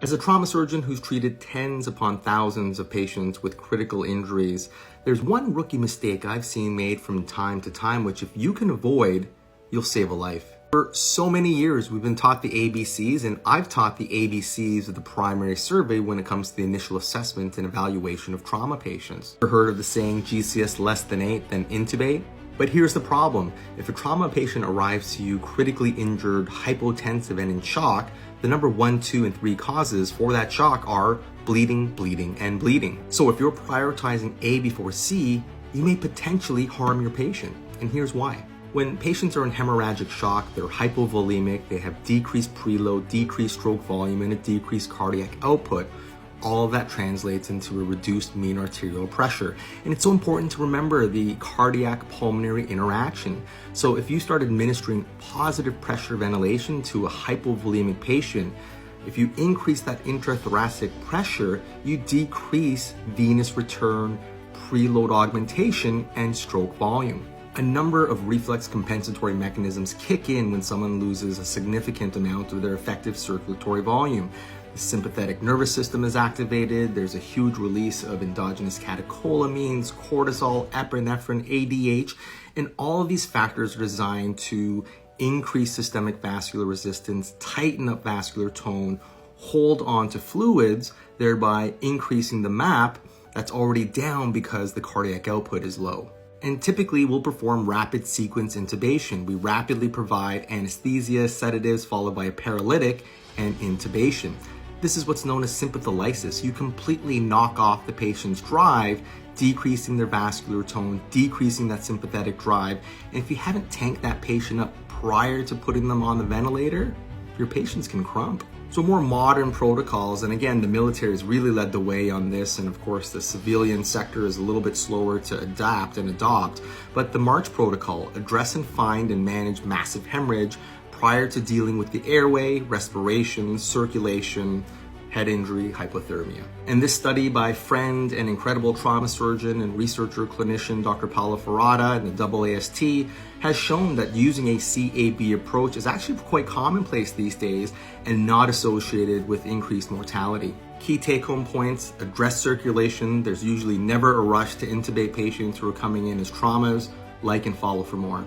As a trauma surgeon who's treated tens upon thousands of patients with critical injuries, there's one rookie mistake I've seen made from time to time, which if you can avoid, you'll save a life. For so many years, we've been taught the ABCs, and I've taught the ABCs of the primary survey when it comes to the initial assessment and evaluation of trauma patients. Ever heard of the saying, GCS less than 8, then intubate? But here's the problem. If a trauma patient arrives to you critically injured, hypotensive, and in shock, the number 1, 2, and 3 causes for that shock are bleeding, bleeding, and bleeding. So if you're prioritizing A before C, you may potentially harm your patient. And here's why. When patients are in hemorrhagic shock, they're hypovolemic, they have decreased preload, decreased stroke volume, and a decreased cardiac output. All of that translates into a reduced mean arterial pressure. And it's so important to remember the cardiac pulmonary interaction. So if you start administering positive pressure ventilation to a hypovolemic patient, if you increase that intrathoracic pressure, you decrease venous return, preload augmentation, and stroke volume. A number of reflex compensatory mechanisms kick in when someone loses a significant amount of their effective circulatory volume. The sympathetic nervous system is activated, there's a huge release of endogenous catecholamines, cortisol, epinephrine, ADH, and all of these factors are designed to increase systemic vascular resistance, tighten up vascular tone, hold on to fluids, thereby increasing the MAP that's already down because the cardiac output is low. And typically we'll perform rapid sequence intubation. We rapidly provide anesthesia, sedatives, followed by a paralytic and intubation. This is what's known as sympatholysis. You completely knock off the patient's drive, decreasing their vascular tone, decreasing that sympathetic drive. And if you haven't tanked that patient up prior to putting them on the ventilator, your patients can crump. So more modern protocols, and again, the military has really led the way on this, and of course the civilian sector is a little bit slower to adapt and adopt, but the MARCH protocol, address and find and manage massive hemorrhage prior to dealing with the airway, respiration, circulation, head injury, hypothermia. And this study by friend and incredible trauma surgeon and researcher clinician Dr. Paula Ferrata and the AAST has shown that using a CAB approach is actually quite commonplace these days and not associated with increased mortality. Key take-home points: address circulation. There's usually never a rush to intubate patients who are coming in as traumas. Like and follow for more.